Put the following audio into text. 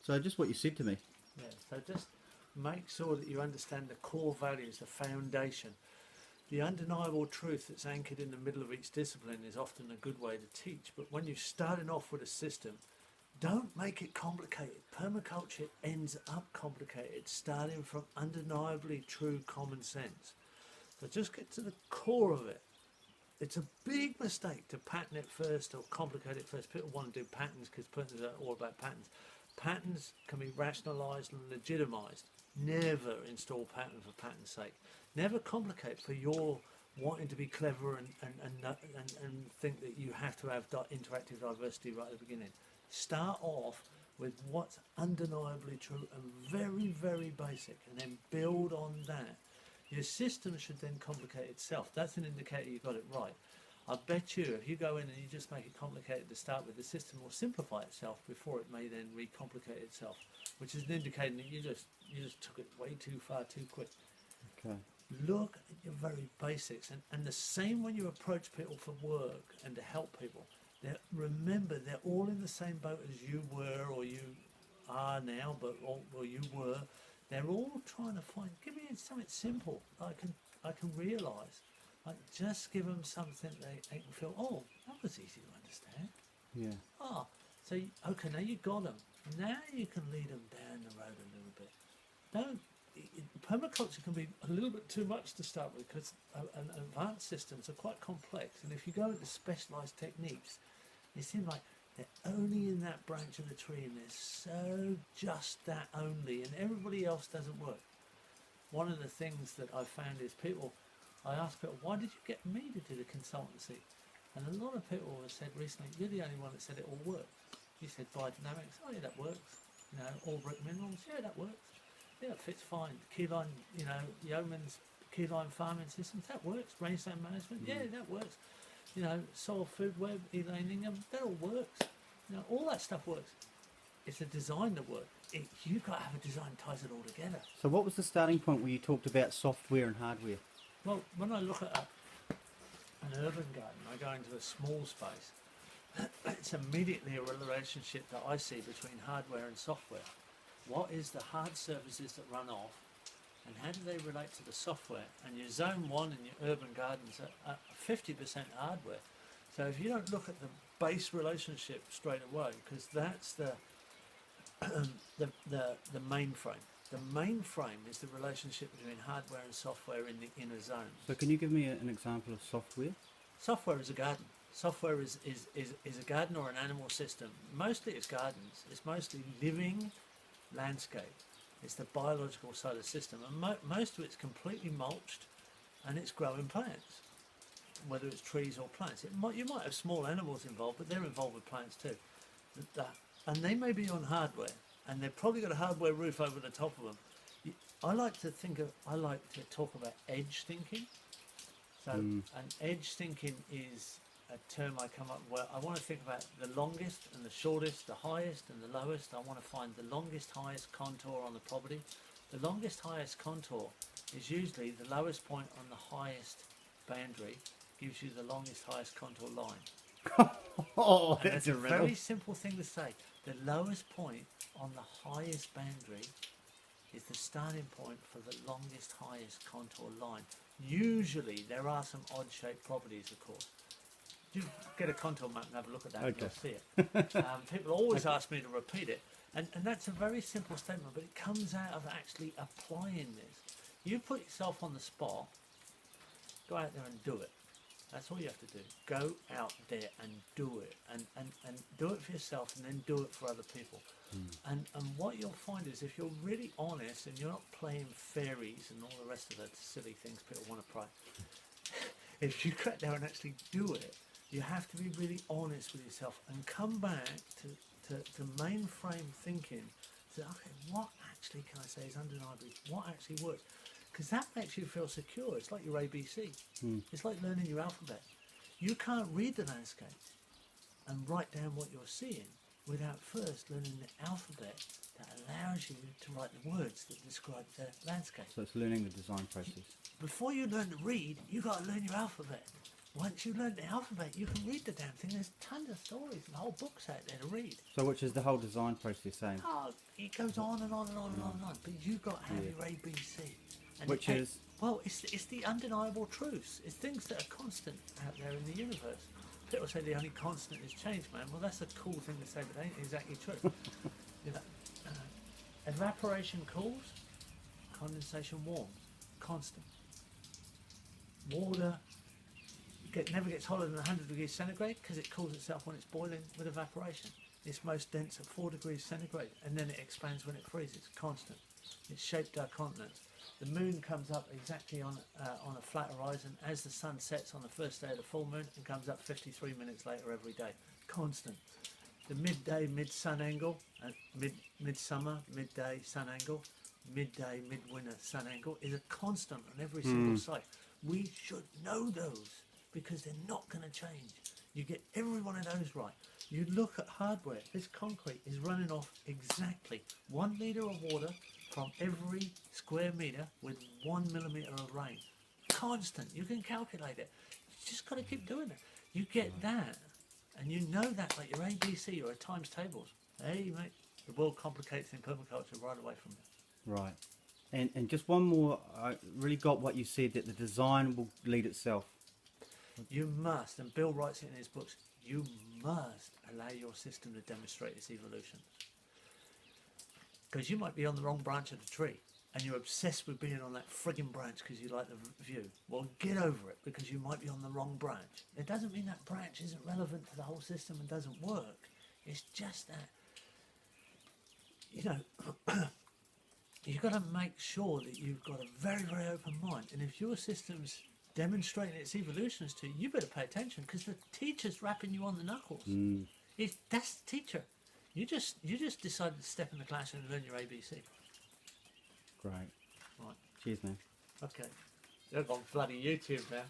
So just what you said to me. Yeah, so just make sure that you understand the core values, the foundation. The undeniable truth that's anchored in the middle of each discipline is often a good way to teach, but when you're starting off with a system, don't make it complicated. Permaculture ends up complicated, starting from undeniably true common sense. So just get to the core of it. It's a big mistake to pattern it first or complicate it first. People want to do patterns because patterns are all about patterns. Patterns can be rationalised and legitimised. Never install pattern for pattern's sake. Never complicate for your wanting to be clever and think that you have to have interactive diversity right at the beginning. Start off with what's undeniably true and very, very basic, and then build on that. Your system should then complicate itself. That's an indicator you got it right. I bet you if you go in and you just make it complicated to start with, the system will simplify itself before it may then recomplicate itself, which is an indicator that you just took it way too far too quick. Okay. Look at your very basics, and the same when you approach people for work and to help people. Remember, they're all in the same boat as you were, or you are now, or you were. They're all trying to find. Give me something simple I can realise. Like, just give them something they can feel. Oh, that was easy to understand. Yeah. Oh, so okay, now you got them. Now you can lead them down the road a little bit. Permaculture can be a little bit too much to start with because advanced systems are quite complex, and if you go into specialised techniques, it seems like they're only in that branch of the tree, and they're so just that only, and everybody else doesn't work. One of the things that I've found is I ask people, why did you get me to do the consultancy? And a lot of people have said recently, you're the only one that said it all works. You said biodynamics, oh yeah, that works. You know, all brick minerals, yeah, that works. Yeah, it fits fine. Keyline, Yeoman's keyline farming systems, that works. Rainstone management, yeah, that works. Soil food web, Elaine Ingham, that all works. All that stuff works. It's a design that works. You've got to have a design that ties it all together. So what was the starting point where you talked about software and hardware? Well, when I look at an urban garden, I go into a small space. It's immediately a relationship that I see between hardware and software. What is the hard services that run off, and how do they relate to the software? And your zone 1 in your urban gardens are 50% hardware. So if you don't look at the base relationship straight away, because that's the mainframe. The mainframe is the relationship between hardware and software in the inner zone. So can you give me an example of software? Software is a garden. Software is a garden or an animal system. Mostly it's gardens. It's mostly living landscape. It's the biological side of the system, and most of it's completely mulched, and it's growing plants, whether it's trees or plants. You might have small animals involved, but they're involved with plants too. And they may be on hardware, and they've probably got a hardware roof over the top of them. I like to talk about edge thinking. So an edge thinking is a term I come up where I want to think about the longest and the shortest, the highest and the lowest. I want to find the longest, highest contour on the property. The longest, highest contour is usually the lowest point on the highest boundary, gives you the longest, highest contour line. Oh, and that's a very simple thing to say. The lowest point on the highest boundary is the starting point for the longest, highest contour line. Usually there are some odd shaped properties, of course. You get a contour map and have a look at that, and you'll see it. People always ask me to repeat it, and that's a very simple statement, but it comes out of actually applying this. You put yourself on the spot, go out there and do it. That's all you have to do. Go out there and do it, and do it for yourself, and then do it for other people. And what you'll find is, if you're really honest and you're not playing fairies and all the rest of the silly things people want to play, if you go out there and actually do it, you have to be really honest with yourself and come back to mainframe thinking. Say, okay, what actually can I say is undeniably, what actually works? Because that makes you feel secure. It's like your ABC. It's like learning your alphabet. You can't read the landscape and write down what you're seeing without first learning the alphabet that allows you to write the words that describe the landscape. So it's learning the design process. Before you learn to read, you've got to learn your alphabet. once you learn the alphabet, you can read the damn thing. There's tons of stories and whole books out there to read. So which is the whole design process saying? Oh, it goes on and on and on and on and on. But you've got to have your ABC. And Which is? Well, it's the undeniable truths. It's things that are constant out there in the universe. People say the only constant is change, man. Well, that's a cool thing to say, but it ain't exactly true. You know, evaporation cools, condensation warms. Constant. Water never gets hotter than 100 degrees centigrade because it cools itself when it's boiling with evaporation. It's most dense at 4 degrees centigrade, and then it expands when it freezes. Constant. It's shaped our continents. The moon comes up exactly on a flat horizon as the sun sets on the first day of the full moon and comes up 53 minutes later every day. Constant. The midday mid-sun angle, midsummer midday sun angle, midday midwinter sun angle is a constant on every single site. We should know those because they're not going to change. You get every one of those right. You look at hardware. This concrete is running off exactly 1 litre of water from every square metre with 1 millimetre of rain. Constant. You can calculate it. You just got to keep doing it. You get that, and you know that, like your ABC or times tables. Hey, mate, the world complicates in permaculture right away from there. Right. And just one more, I really got what you said, that the design will lead itself. You must, and Bill writes it in his books, you must allow your system to demonstrate its evolution. Because you might be on the wrong branch of the tree, and you're obsessed with being on that frigging branch because you like the view. Well, get over it, because you might be on the wrong branch. It doesn't mean that branch isn't relevant to the whole system and doesn't work. It's just that, you know, you've got to make sure that you've got a very, very open mind. And if your system's demonstrating its evolutions to you, you better pay attention, because the teacher's rapping you on the knuckles. That's the teacher. You just decided to step in the classroom and learn your ABC. Great. Right. Cheers, man. Okay. They're on bloody YouTube now.